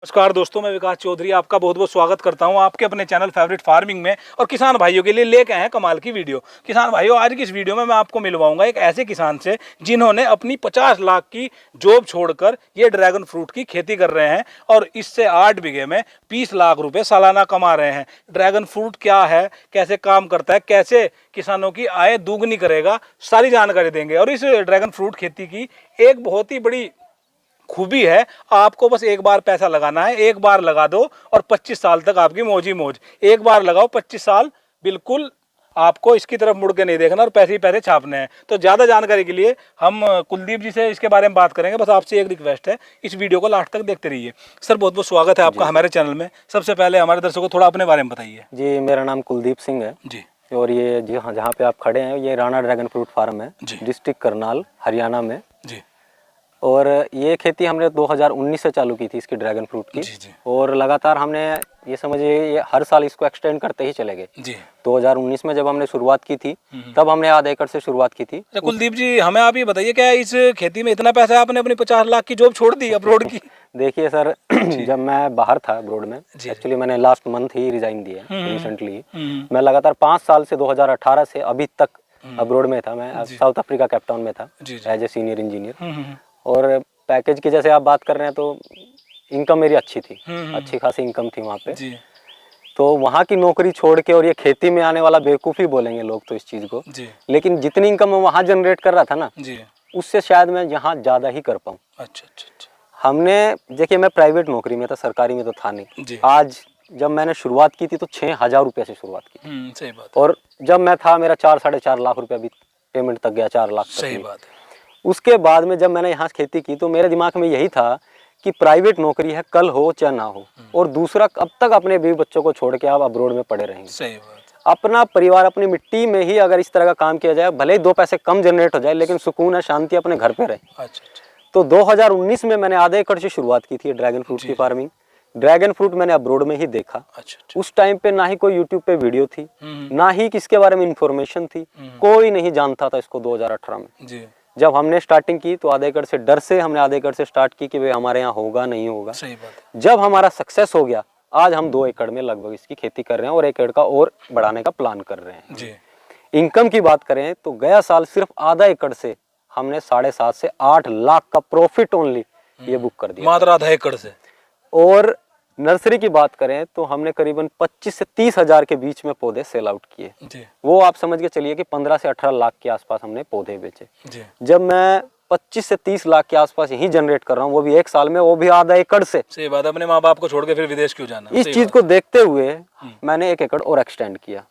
नमस्कार दोस्तों, मैं विकास चौधरी आपका बहुत बहुत स्वागत करता हूं आपके अपने चैनल फेवरेट फार्मिंग में। और किसान भाइयों के लिए लेके आए हैं कमाल की वीडियो। किसान भाइयों, आज की इस वीडियो में मैं आपको मिलवाऊंगा एक ऐसे किसान से जिन्होंने अपनी 50 लाख की जॉब छोड़कर ये ड्रैगन फ्रूट की खेती कर रहे हैं और इससे 8 बीघे में 20 लाख रुपए सालाना कमा रहे हैं। ड्रैगन फ्रूट क्या है, कैसे काम करता है, कैसे किसानों की आय दोगुनी करेगा, सारी जानकारी देंगे। और इस ड्रैगन फ्रूट खेती की एक बहुत ही बड़ी खूबी है, आपको बस एक बार पैसा लगाना है, एक बार लगा दो और 25 साल तक आपकी मौज ही मौज। एक बार लगाओ, 25 साल बिल्कुल आपको इसकी तरफ मुड़ के नहीं देखना और पैसे ही पैसे छापने हैं। तो ज़्यादा जानकारी के लिए हम कुलदीप जी से इसके बारे में बात करेंगे। बस आपसे एक रिक्वेस्ट है, इस वीडियो को लास्ट तक देखते रहिए। सर, बहुत बहुत स्वागत है आपका हमारे चैनल में। सबसे पहले हमारे दर्शकों को थोड़ा अपने बारे में बताइए। जी, मेरा नाम कुलदीप सिंह है जी। और ये जी हाँ, जहाँ पे आप खड़े हैं ये राणा ड्रैगन फ्रूट फार्म है, डिस्ट्रिक्ट करनाल, हरियाणा में जी। और ये खेती हमने 2019 से चालू की थी इसकी ड्रैगन फ्रूट की। जी। और लगातार हमने ये समझिए ये हर साल इसको एक्सटेंड करते ही चले गए। 2019 में जब हमने शुरुआत की थी तब हमने आधा एकड़ से शुरुआत की थी। कुलदीप जी, हमें आप ये बताइए, क्या इस खेती में इतना पैसा आपने अपनी 50 लाख की जॉब छोड़ दी अब्रॉड की? देखिए सर, जब मैं बाहर था अब्रॉड में, एक्चुअली मैंने लास्ट मंथ ही रिजाइन दिया रिसेंटली। मैं लगातार 5 साल से 2018 से अभी तक अब्रॉड में था। मैं साउथ अफ्रीका कैपटाउन में था एज ए सीनियर इंजीनियर। और पैकेज की जैसे आप बात कर रहे हैं तो इनकम मेरी अच्छी थी, अच्छी खासी इनकम थी वहाँ पे। तो वहाँ की नौकरी छोड़ के और ये खेती में आने वाला बेवकूफ़ी बोलेंगे लोग तो इस चीज़ को, लेकिन जितनी इनकम मैं वहाँ जनरेट कर रहा था ना, उससे शायद मैं यहाँ ज़्यादा ही कर पाऊँ। अच्छा। हमने देखिए, मैं प्राइवेट नौकरी में था, सरकारी में तो था नहीं। आज जब मैंने शुरुआत की थी तो 6,000 रुपये से शुरुआत की। सही बात। और जब मैं था मेरा 4-4.5 लाख रुपया भी पेमेंट तक गया, 4 लाख तक। सही बात है। उसके बाद में जब मैंने यहाँ खेती की तो मेरे दिमाग में यही था कि प्राइवेट नौकरी है, कल हो चाहे ना हो। और दूसरा, कब तक अपने बीवी बच्चों को छोड़ के आप अब्रॉड में पड़े रहेंगे। सही बात। अपना परिवार अपनी मिट्टी में ही अगर इस तरह का काम किया जाए, भले ही 2 पैसे कम जनरेट हो जाए, लेकिन सुकून है, शांति अपने घर पे रहे। अच्छा। तो 2019 में मैंने आधे एकड़ से शुरुआत की थी ड्रैगन फ्रूट की फार्मिंग। ड्रैगन फ्रूट मैंने अब्रॉड में ही देखा। अच्छा। उस टाइम पे ना ही कोई यूट्यूब पे वीडियो थी, ना ही किसके बारे में इंफॉर्मेशन थी, कोई नहीं जानता था इसको 2018 में। जब हमने स्टार्टिंग की तो आधे एकड़ से डर से हमने आधे एकड़ से स्टार्ट की कि भाई हमारे यहाँ होगा नहीं होगा। सही बात। जब हमारा सक्सेस हो गया, आज हम 2 एकड़ में लगभग इसकी खेती कर रहे हैं और 1 एकड़ का और बढ़ाने का प्लान कर रहे हैं जी। इनकम की बात करें तो गया साल सिर्फ आधा एकड़ से हमने 7.5 से 8 लाख का प्रॉफिट ओनली ये बुक कर दिया, मात्र आधा एकड़ से। और नर्सरी की बात करें तो हमने करीबन 25 से 30 हजार के बीच में पौधे सेल आउट किए। वो आप समझ के चलिए कि 15 से 18 लाख के आसपास हमने पौधे बेचे। जब मैं 25 से 30 लाख के आसपास यही जनरेट कर रहा हूँ, वो भी 1 साल में, वो भी आधा एकड़ से। सही बात। अपने माँ बाप को छोड़ के फिर विदेश क्यों जाना? इस चीज को देखते हुए मैंने 1 एकड़ और एक्सटेंड किया,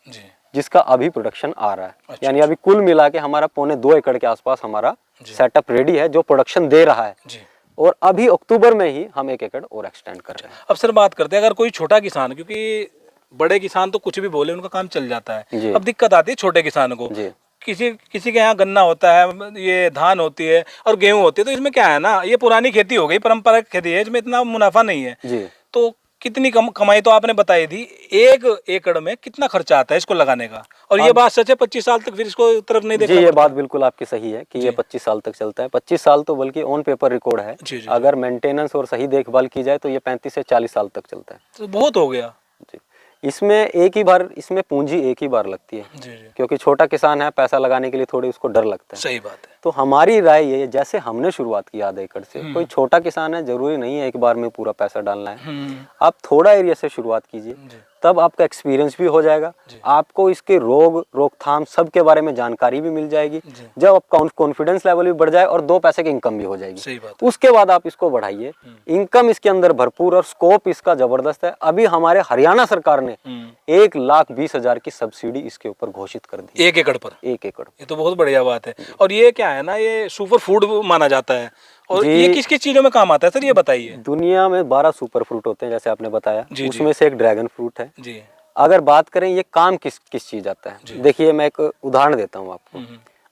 जिसका अभी प्रोडक्शन आ रहा है। यानी अभी कुल मिला के हमारा 1.25 एकड़ के आसपास हमारा सेटअप रेडी है, जो प्रोडक्शन दे रहा है। और अभी अक्टूबर में ही हम 1 एकड़ और एक्सटेंड कर रहे हैं। अब सर बात करते हैं, अगर कोई छोटा किसान, क्योंकि बड़े किसान तो कुछ भी बोले उनका काम चल जाता है, अब दिक्कत आती है छोटे किसान को। किसी के यहाँ गन्ना होता है, ये धान होती है और गेहूं होती है, तो इसमें क्या है ना, ये पुरानी खेती हो गई, परंपरागत खेती है, इसमें इतना मुनाफा नहीं है। तो कितनी कमाई तो आपने बताई थी, 1 एकड़ में कितना खर्चा आता है इसको लगाने का? और ये बात सच है, 25 साल तक फिर इसको तरफ नहीं देखना? ये बात बिल्कुल आपकी सही है कि ये 25 साल तक चलता है। 25 साल तो बल्कि ऑन पेपर रिकॉर्ड है। अगर मेंटेनेंस और सही देखभाल की जाए तो ये 35 से 40 साल तक चलता है। तो बहुत हो गया जी। इसमें इसमें पूंजी एक ही बार लगती है क्योंकि छोटा किसान है, पैसा लगाने के लिए थोड़ी उसको डर लगता है। सही बात है। तो हमारी राय ये, जैसे हमने शुरुआत की आधे एकड़ से, कोई छोटा किसान है, जरूरी नहीं है एक बार में पूरा पैसा डालना है। आप थोड़ा एरिया से शुरुआत कीजिए, तब आपका एक्सपीरियंस भी हो जाएगा, आपको इसके रोकथाम सब के बारे में जानकारी भी मिल जाएगी। जब आपका कॉन्फिडेंस लेवल भी बढ़ जाए और 2 पैसे की इनकम भी हो जाएगी, उसके बाद आप इसको बढ़ाइए। इनकम इसके अंदर भरपूर और स्कोप इसका जबरदस्त है। अभी हमारे हरियाणा सरकार ने 1,20,000 की सब्सिडी इसके ऊपर घोषित कर दी 1 एकड़ पर। 1 एकड़। ये तो बहुत बढ़िया बात है। और ये क्या है ना, ये सुपर फूड माना जाता है। और ये किस किस चीजों में काम आता है सर, ये बताइए। दुनिया में 12 सुपर फ्रूट होते हैं जैसे आपने बताया, उसमें से एक ड्रैगन फ्रूट है जी। अगर बात करें ये काम किस चीज आता है, देखिए मैं एक उदाहरण देता हूँ आपको।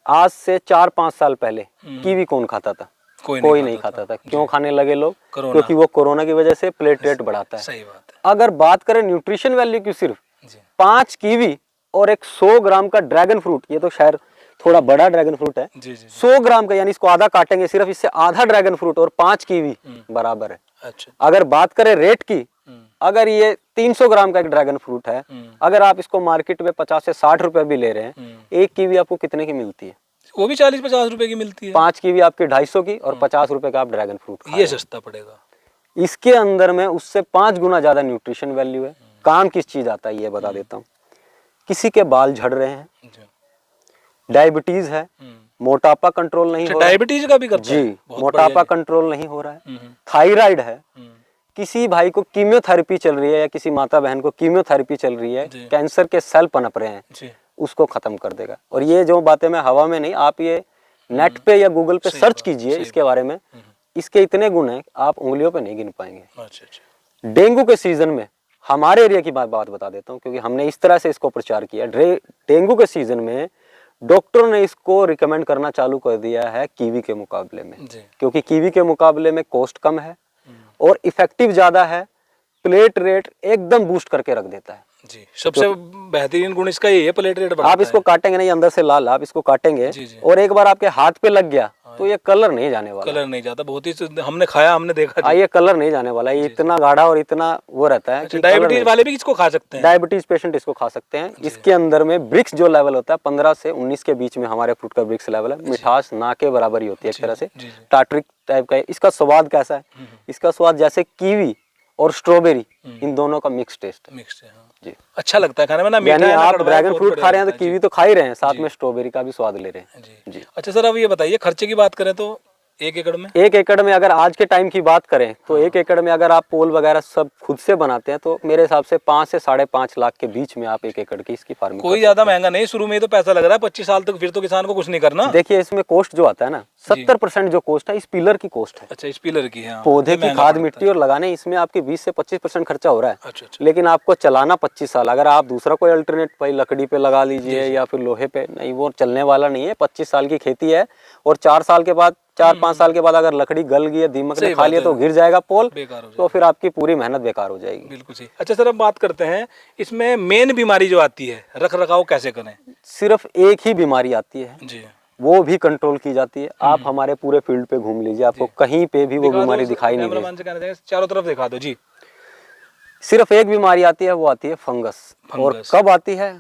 आज से 4-5 साल पहले कीवी कौन खाता था? कोई नहीं खाता था। क्यों खाने लगे लोग? क्योंकि वो कोरोना की वजह से प्लेटलेट बढ़ाता है। सही बात है। अगर बात करें न्यूट्रिशन वैल्यू की, सिर्फ 5 कीवी और एक 100 ग्राम का ड्रैगन फ्रूट, ये तो शायद थोड़ा बड़ा ड्रैगन फ्रूट है, जी जी। 100 ग्राम का, यानी इसको आधा काटेंगे सिर्फ, इससे आधा ड्रैगन फ्रूट और 5 कीवी बराबर है। अच्छा। अगर बात करें रेट की, अगर ये 300 ग्राम का एक ड्रैगन फ्रूट है, अगर आप इसको मार्केट में 50 से 60 रुपए भी ले रहे हैं, एक कीवी आपको कितने की मिलती है? वो भी 40-50 रुपए की मिलती है। 5 कीवी आपकी 250 की और 50 रुपए का आप ड्रैगन फ्रूट खा रहे ये हैं। सस्ता पड़ेगा। इसके अंदर में उससे 5 गुना ज्यादा न्यूट्रिशन वैल्यू है। काम किस चीज आता है ये बता देता हूँ। किसी के बाल झड़ रहे हैं, डायबिटीज है, मोटापा कंट्रोल नहीं हो रहा है, डायबिटीज का भी करता है? जी, मोटापा कंट्रोल नहीं हो रहा है, थायराइड है, किसी भाई को कीमियोथेरेपी चल रही है या किसी माता बहन को कीमियोथेरेपी चल रही है, कैंसर के सेल पनप रहे हैं, उसको खत्म कर देगा। और ये जो बातें मैं हवा में नहीं, आप ये नेट पे या गूगल पे सर्च कीजिए इसके बारे में, इसके इतने गुण हैं आप उंगलियों पे नहीं गिन पाएंगे। डेंगू के सीजन में हमारे एरिया की बात बता देता हूँ, क्योंकि हमने इस तरह से इसको प्रचार किया। डेंगू के सीजन में डॉक्टरों ने इसको रिकमेंड करना चालू कर दिया है कीवी के मुकाबले में, क्योंकि कीवी के मुकाबले में कॉस्ट कम है और इफेक्टिव ज्यादा है, प्लेट रेट एकदम बूस्ट करके रख देता है। जी, सबसे बेहतरीन गुण इसका ये है, प्लेट रेट बढ़ाता है। आप इसको काटेंगे नहीं, अंदर से लाल, आप इसको काटेंगे और एक बार आपके हाथ पे लग गया तो ये कलर नहीं जाने वाला। कलर नहीं जाता, बहुत ही हमने खाया, हमने देखा। ये कलर नहीं जाने वाला, ये इतना गाढ़ा और इतना वो रहता है कि डायबिटीज वाले भी इसको खा सकते हैं। डायबिटीज पेशेंट इसको खा सकते हैं। इसके अंदर में ब्रिक्स जो लेवल होता है 15 से 19 के बीच में हमारे फ्रूट का ब्रिक्स लेवल है। मिठास ना के बराबर ही होती है एक तरह से, टार्ट्रिक टाइप का। इसका स्वाद कैसा है? इसका स्वाद जैसे कीवी और स्ट्रॉबेरी, इन दोनों का मिक्स टेस्ट है। मिक्स है, हाँ। जी, अच्छा लगता है खाने में ना। यानी आप ड्रैगन फ्रूट खा रहे हैं तो कीवी तो खा ही रहे हैं, साथ में स्ट्रॉबेरी का भी स्वाद ले रहे हैं। जी। अच्छा सर, अब ये बताइए, खर्चे की बात करें तो 1 एकड़ में? 1 एकड़ में अगर आज के टाइम की बात करें तो 1 एकड़ में अगर आप पोल वगैरह सब खुद से बनाते हैं तो मेरे हिसाब से 5 से 5.5 लाख के बीच में आप 1 एकड़ की इसकी फार्मिंग। कोई ज्यादा महंगा नहीं, शुरू में ही तो पैसा लग रहा है, 25 साल तक फिर तो किसान को कुछ नहीं करना। देखिए इसमें कॉस्ट जो आता है ना, 70% जो कॉस्ट है इस पिलर की कॉस्ट है। अच्छा, इस पिलर की है। पौधे की खाद, मिट्टी और लगाने, इसमें आपके 20 से 25% खर्चा हो रहा है। अच्छा। लेकिन आपको चलाना 25 साल। अगर आप दूसरा कोई अल्टरनेट भाई लकड़ी पे लगा लीजिए या फिर लोहे पे, नहीं, वो चलने वाला नहीं है। 25 साल की खेती है और 4 साल के बाद, 4-5 साल के बाद अगर लकड़ी गल गई, दीमक ने खा लिया तो गिर जाएगा पोल, तो फिर आपकी पूरी मेहनत बेकार हो जाएगी। बिल्कुल सही। अच्छा सर, अब बात करते हैं इसमें मेन बीमारी जो आती है, रख रखाव कैसे करें? सिर्फ एक ही बीमारी आती है जी, वो भी कंट्रोल की जाती है। आप हमारे पूरे फील्ड पे घूम लीजिए, आपको कहीं पे भी वो बीमारी दिखाई नहीं देगी। चारों तरफ दिखा दो जी। सिर्फ एक बीमारी आती है, वो आती है फंगस। और कब आती है?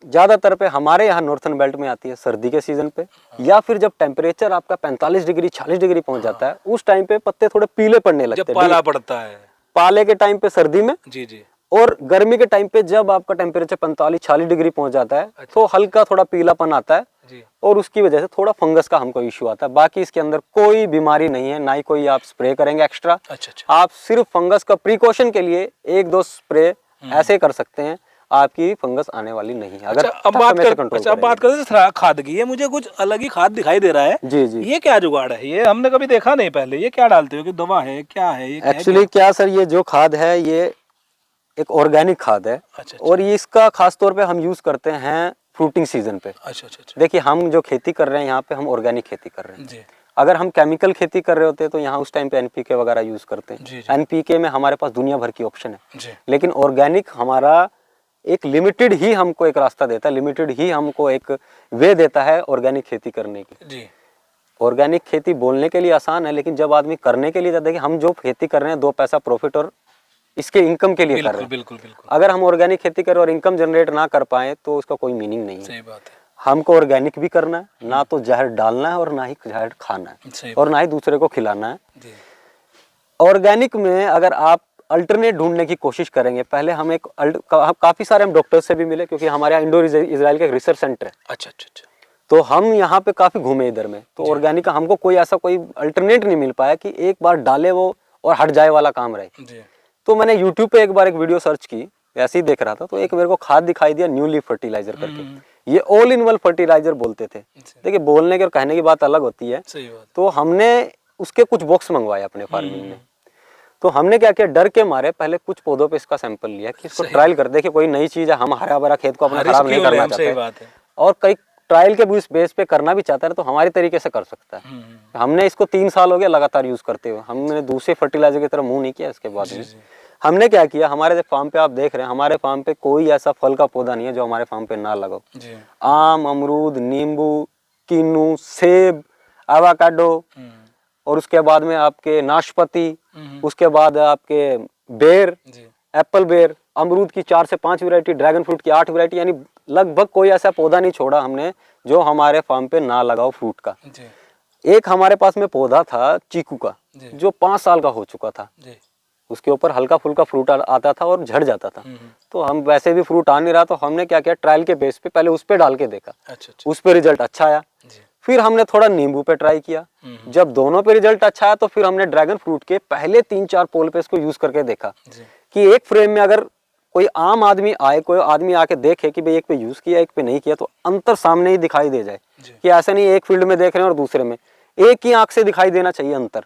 ज्यादातर पे हमारे यहाँ नॉर्थन बेल्ट में आती है सर्दी के सीजन पे, या फिर जब टेम्परेचर आपका 45 डिग्री 40 डिग्री पहुंच जाता है, उस टाइम पे पत्ते थोड़े पीले पड़ने लगते हैं। जब पाला पड़ता है, पाले के टाइम पे सर्दी में, जी जी, और गर्मी के टाइम पे जब आपका टेम्परेचर 45-40 डिग्री पहुंच जाता है, तो हल्का थोड़ा पीलापन आता है जी। और उसकी वजह से थोड़ा फंगस का हमको इश्यू आता है। बाकी इसके अंदर कोई बीमारी नहीं है, ना ही कोई आप स्प्रे करेंगे एक्स्ट्रा। अच्छा। आप सिर्फ फंगस का प्रिकॉशन के लिए 1-2 स्प्रे ऐसे कर सकते हैं, आपकी फंगस आने वाली नहीं है। अगर अब बात करते खाद की, ये मुझे कुछ अलग ही खाद दिखाई दे रहा है। जी जी, ये क्या जुगाड़ है? ये हमने कभी देखा नहीं पहले। ये क्या डालते हो? कि दवा है, क्या है ये? एक्चुअली क्या सर, ये जो खाद है ये एक ऑर्गेनिक खाद है। अच्छा। और ये इसका खास तौर पे हम यूज करते हैं फ्रूटिंग सीजन पे। अच्छा। देखिए हम जो खेती कर रहे हैं यहाँ पे, हम ऑर्गेनिक खेती कर रहे हैं। अगर हम केमिकल खेती कर रहे होते तो यहाँ उस टाइम पे एनपीके वगैरह यूज करते हैं। एनपीके में हमारे पास दुनिया भर की ऑप्शन है, लेकिन ऑर्गेनिक हमारा एक लिमिटेड ही हमको एक रास्ता देता है, लिमिटेड ही हमको एक वे देता है ऑर्गेनिक खेती करने की। ऑर्गेनिक खेती बोलने के लिए आसान है, लेकिन जब आदमी करने के लिए जाता है कि हम जो खेती कर रहे हैं 2 पैसा प्रॉफिट और इसके इनकम के लिए कर रहे हैं। बिल्कुल। अगर हम ऑर्गेनिक खेती करें और इनकम जनरेट ना कर पाए तो उसका कोई मीनिंग नहीं है। सही बात है। हमको ऑर्गेनिक भी करना है, ना तो जहर डालना है और ना ही जहर खाना है, और ना ही दूसरे को खिलाना है। ऑर्गेनिक में अगर आप अल्टरनेट ढूंढने की कोशिश करेंगे, पहले हम काफी सारे हम डॉक्टर से भी मिले, क्योंकि हमारे यहाँ इंडो इजराइल का एक रिसर्च सेंटर है। अच्छा। तो हम यहाँ पे काफी घूमे इधर में, तो ऑर्गेनिक का हमको कोई ऐसा कोई अल्टरनेट नहीं मिल पाया कि एक बार डाले वो और हट जाए वाला काम रहे। तो मैंने यूट्यूब पे एक बार एक वीडियो सर्च की, ऐसे ही देख रहा था, तो एक मेरे को खाद दिखाई दिया न्यू लीफ फर्टिलाइजर करके। ये ऑल इन वन फर्टिलाइजर बोलते थे। देखिए बोलने के और कहने की बात अलग होती है। तो हमने उसके कुछ बॉक्स मंगवाए अपने फार्मिंग में। तो हमने क्या किया, डर के मारे पहले कुछ पौधों पे इसका सैंपल लिया कि इसको ट्रायल कर देखिए, कोई नई चीज है, हम हरा भरा खेत को अपना खराब नहीं करना चाहते, और कई ट्रायल के बेस पे करना भी चाहता है तो हमारी तरीके से कर सकता है। हमने इसको 3 साल हो गया लगातार यूज करते हुए, हमने दूसरे फर्टिलाइजर की तरफ मुंह नहीं किया। इसके बाद में हमने क्या किया, हमारे फार्म पे आप देख रहे हैं, हमारे फार्म पे कोई ऐसा फल का पौधा नहीं है जो हमारे फार्म पे ना लगा। आम, अमरूद, नींबू, कीनू, सेब, एवोकाडो, और उसके बाद में आपके नाशपाती, उसके बाद आपके बेर, एप्पल बेर, अमरूद की 4 से 5 वैरायटी, ड्रैगन फ्रूट की 8 वैरायटी, यानी लगभग कोई ऐसा पौधा नहीं छोड़ा हमने जो हमारे फार्म पे ना लगाओ फ्रूट का। एक हमारे पास में पौधा था चीकू का जो 5 साल का हो चुका था, उसके ऊपर हल्का फुल्का फ्रूट आता था और झड़ जाता था। तो हम वैसे भी फ्रूट आ नहीं रहा, तो हमने क्या किया, ट्रायल के बेस पे पहले उस पे डाल के देखा। उस पे रिजल्ट अच्छा आया, फिर हमने थोड़ा नींबू पे ट्राई किया। जब दोनों पे रिजल्ट अच्छा आया तो फिर हमने ड्रैगन फ्रूट के पहले 3-4 पोल पे इसको यूज करके देखा कि एक फ्रेम में अगर कोई आम आदमी आए, कोई आदमी आके देखे कि भाई एक पे यूज किया एक पे नहीं किया, तो अंतर सामने ही दिखाई दे जाए कि ऐसा नहीं एक फील्ड में देख रहे हैं और दूसरे में, एक ही आंख से दिखाई देना चाहिए अंतर।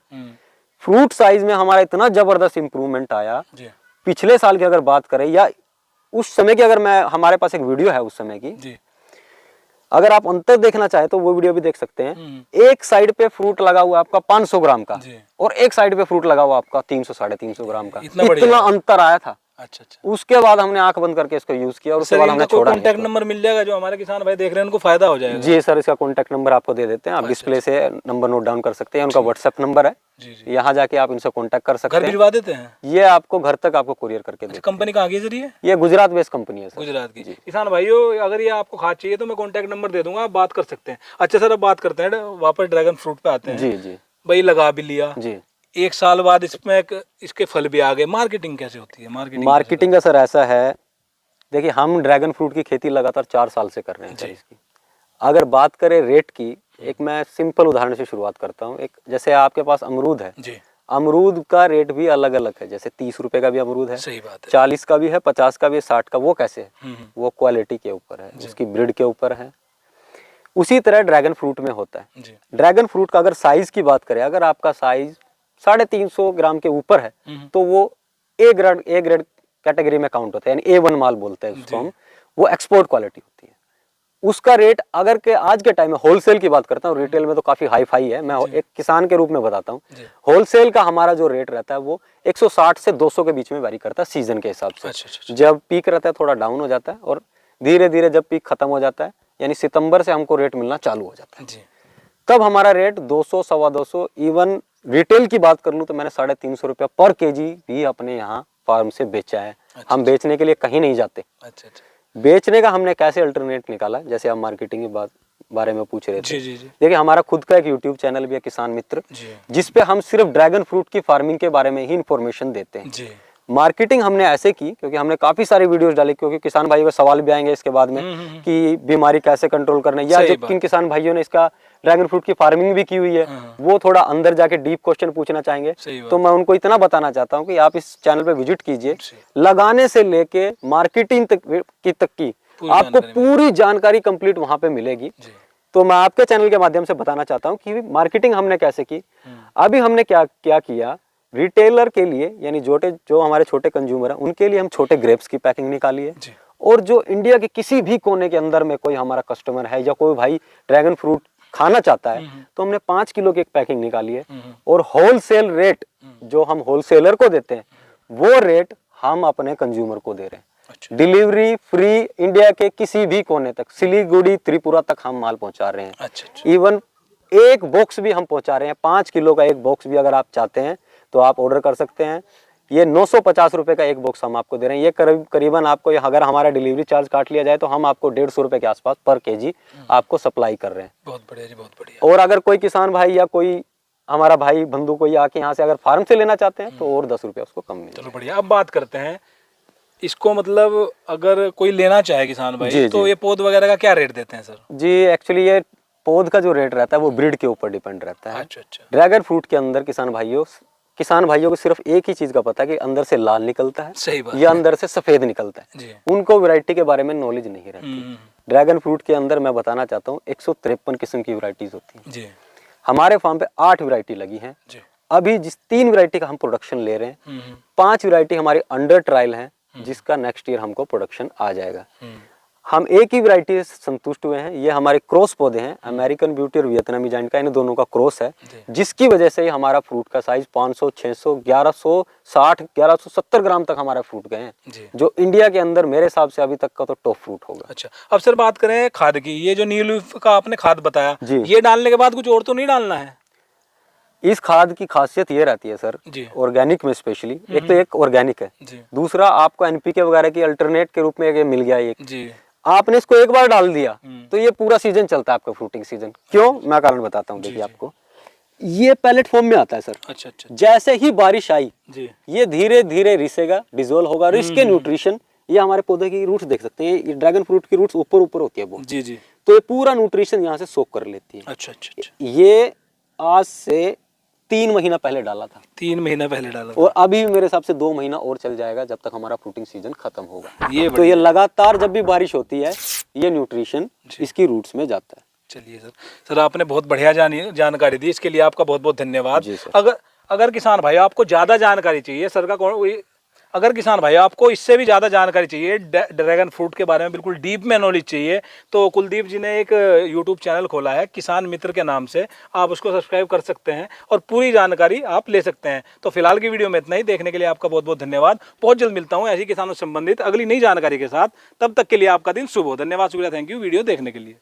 फ्रूट साइज में हमारा इतना जबरदस्त इंप्रूवमेंट आया। पिछले साल की अगर बात करें या उस समय की, अगर मैं, हमारे पास एक वीडियो है उस समय की, अगर आप अंतर देखना चाहे तो वो वीडियो भी देख सकते हैं। एक साइड पे फ्रूट लगा हुआ आपका 500 ग्राम का और एक साइड पे फ्रूट लगा हुआ आपका 300-350 ग्राम का, इतना अंतर आया था। अच्छा। उसके बाद हमने आंख बंद करके इसको यूज किया और उसके बाद हमने छोड़ा। कॉन्टैक्ट नंबर मिल जाएगा जो हमारे किसान भाई देख रहे हैं उनको फायदा हो जाएगा। जी सर, इसका कॉन्टैक्ट नंबर आपको दे देते हैं, आप डिस्प्ले से नंबर नोट डाउन कर सकते हैं। उनका व्हाट्सएप नंबर है, यहाँ जाके आप इनसे कॉन्टैक्ट कर सकते हैं। घर भिजवा देते हैं, ये आपको घर तक आपको कुरियर करके देते हैं। कंपनी कहाँ की जरिए? ये गुजरात बेस्ड कंपनी है सर। गुजरात की। किसान भाइयों, अगर ये आपको खाद चाहिए तो मैं कॉन्टैक्ट नंबर दे दूंगा, आप बात कर सकते हैं। अच्छा सर, अब बात करते हैं वापस ड्रैगन फ्रूट पे आते हैं। जी जी भाई, लगा भी लिया जी, 1 साल बाद इसमें इसके फल भी आ गए, मार्केटिंग कैसे होती है? मार्केटिंग का सर ऐसा है, देखिए हम ड्रैगन फ्रूट की खेती लगातार 4 साल से कर रहे हैं इसकी। अगर बात करें रेट की, एक मैं सिंपल उदाहरण से शुरुआत करता हूँ। एक जैसे आपके पास अमरूद है, अमरूद का रेट भी अलग अलग है। जैसे 30 रुपए का भी अमरूद है, सही बात है, 40 का भी है, 50 का भी है, 60 का। वो कैसे है? वो क्वालिटी के ऊपर है, उसकी ब्रीड के ऊपर है। उसी तरह ड्रैगन फ्रूट में होता है। ड्रैगन फ्रूट का अगर साइज की बात करें, अगर आपका साइज 350 ग्राम के ऊपर है तो वो ए ग्रेड कैटेगरी में काउंट होता है, यानी A1 माल बोलते हैं उसको हम। वो एक्सपोर्ट क्वालिटी होती है। उसका रेट अगर के आज के टाइम में होलसेल की बात करता हूँ, रिटेल में तो काफी हाई फाई है, मैं एक किसान के रूप में बताता हूँ। होलसेल का हमारा जो रेट रहता है वो 160 से 200 के बीच में वैरी करता है सीजन के हिसाब से। अच्छा। जब पीक रहता है थोड़ा डाउन हो जाता है और धीरे धीरे जब पीक खत्म हो जाता है, यानी सितंबर से हमको रेट मिलना चालू हो जाता है, तब हमारा रेट 200, 250, इवन रिटेल की बात कर लूँ तो मैंने 350 रुपया पर केजी भी अपने यहाँ फार्म से बेचा है। हम बेचने के लिए कहीं नहीं जाते। अच्छा। बेचने का हमने कैसे अल्टरनेट निकाला, जैसे आप मार्केटिंग की बारे में पूछ रहे थे। देखिए हमारा खुद का एक यूट्यूब चैनल भी है, किसान मित्र, जिसपे हम सिर्फ ड्रैगन फ्रूट की फार्मिंग के बारे में ही इन्फॉर्मेशन देते हैं। मार्केटिंग हमने ऐसे की क्योंकि हमने काफी सारी वीडियोस डाली, क्योंकि किसान भाइयों का सवाल भी आएंगे इसके बाद में कि बीमारी कैसे कंट्रोल करना, या जो किन किसान भाइयों ने इसका ड्रैगन फ्रूट की फार्मिंग भी की हुई है वो थोड़ा अंदर जाके डीप क्वेश्चन पूछना चाहेंगे। तो मैं उनको इतना बताना चाहता हूँ कि आप इस चैनल पे विजिट कीजिए, लगाने से लेके मार्केटिंग तक की आपको पूरी जानकारी कंप्लीट वहां पे मिलेगी। तो मैं आपके चैनल के माध्यम से बताना चाहता हूँ कि मार्केटिंग हमने कैसे की। अभी हमने क्या किया, रिटेलर के लिए यानी जो हमारे छोटे कंज्यूमर हैं उनके लिए हम छोटे ग्रेप्स की पैकिंग निकाली है। और जो इंडिया के किसी भी कोने के अंदर में कोई हमारा कस्टमर है या कोई भाई ड्रैगन फ्रूट खाना चाहता है तो हमने 5 किलो की एक पैकिंग निकाली है। और होलसेल रेट जो हम होलसेलर को देते हैं वो रेट हम अपने कंज्यूमर को दे रहे हैं। अच्छा। डिलीवरी फ्री इंडिया के किसी भी कोने तक, सिलीगुड़ी, त्रिपुरा तक हम माल पहुंचा रहे हैं। अच्छा। इवन एक बॉक्स भी हम पहुंचा रहे हैं, 5 किलो का एक बॉक्स भी अगर आप चाहते हैं तो आप ऑर्डर कर सकते हैं। ये 950 रुपए का एक बॉक्स हम आपको दे रहे हैं। ये करीबन आपको, अगर हमारा डिलीवरी चार्ज काट लिया जाए तो हम आपको 150 रुपए के आसपास पर केजी आपको सप्लाई कर रहे हैं। बहुत बढ़िया जी, बहुत बढ़िया। और अगर कोई किसान भाई या कोई हमारा भाई बंधु कोई आके यहाँ से अगर फार्म से लेना चाहते हैं तो और 10 रुपए उसको कम मिलेगा। चलो बढ़िया। अब बात करते हैं इसको, मतलब अगर कोई लेना चाहे किसान भाई तो ये पौध वगैरह का क्या रेट देते हैं सर? जी एक्चुअली ये पौध का जो रेट रहता है वो ब्रीड के ऊपर डिपेंड रहता है। अच्छा। ड्रैगन फ्रूट के अंदर किसान भाइयों को सिर्फ एक ही चीज का पता है कि अंदर से लाल निकलता है, सही बात, या अंदर से सफेद निकलता है। उनको वैरायटी के बारे में नॉलेज नहीं रहती। ड्रैगन फ्रूट के अंदर मैं बताना चाहता हूँ 153 किस्म की वैरायटीज होती है। हमारे फार्म पे 8 वैरायटी लगी है। अभी जिस 3 वैरायटी का हम प्रोडक्शन ले रहे हैं, 5 वैरायटी हमारी अंडर ट्रायल है जिसका नेक्स्ट ईयर हमको प्रोडक्शन आ जाएगा। हम एक ही वैरायटी से संतुष्ट हुए हैं। ये हमारे क्रॉस पौधे हैं, अमेरिकन ब्यूटी और वियतनामी जाइंट का, इन दोनों का क्रॉस है, जिसकी वजह से हमारा फ्रूट का साइज 500, 600, 1160, 1170 ग्राम तक हमारे फ्रूट गए हैं, जो इंडिया के अंदर मेरे हिसाब से अभी तक का तो टॉप फ्रूट होगा। अच्छा, अब सर बात करें खाद की, ये जो नील लीफ का आपने खाद बताया, ये डालने के बाद कुछ और तो नहीं डालना है? इस खाद की खासियत ये रहती है सर, ऑर्गेनिक में स्पेशली, एक तो एक ऑर्गेनिक है, दूसरा आपको एनपीके वगैरह की अल्टरनेट के रूप में ये मिल गया एक, आपने इसको एक बार डाल दिया तो ये पूरा सीजन चलता है आपका फ्रूटिंग सीजन। क्यों, मैं कारण बताता हूँ। देखिए आपको ये पैलेट फॉर्म में आता है सर। अच्छा। जैसे ही बारिश आई ये धीरे धीरे रिसेगा, डिजोल्व होगा, और इसके न्यूट्रिशन, ये हमारे पौधे की रूट्स देख सकते हैं, ये ड्रैगन फ्रूट की रूट्स ऊपर ऊपर होती है बहुत, तो ये पूरा न्यूट्रिशन यहाँ से सोक कर लेती है। अच्छा। ये आज से 3 महीना पहले डाला था, 3 महीना पहले डाला, और अभी मेरे हिसाब से 2 महीना और चल जाएगा जब तक हमारा फ्रूटिंग सीजन खत्म होगा। तो ये लगातार जब भी बारिश होती है ये न्यूट्रिशन इसकी रूट्स में जाता है। चलिए सर आपने बहुत बढ़िया जानकारी दी, इसके लिए आपका बहुत बहुत धन्यवाद। अगर किसान भाई आपको ज्यादा जानकारी चाहिए सर का, अगर किसान भाई आपको इससे भी ज़्यादा जानकारी चाहिए, ड्रैगन फ्रूट के बारे में बिल्कुल डीप में नॉलेज चाहिए, तो कुलदीप जी ने एक यूट्यूब चैनल खोला है किसान मित्र के नाम से, आप उसको सब्सक्राइब कर सकते हैं और पूरी जानकारी आप ले सकते हैं। तो फिलहाल की वीडियो में इतना ही, देखने के लिए आपका बहुत बहुत धन्यवाद। बहुत जल्द मिलता हूँ ऐसी किसानों से संबंधित अगली नई जानकारी के साथ, तब तक के लिए आपका दिन शुभ हो। धन्यवाद, शुक्रिया, थैंक यू वीडियो देखने के लिए।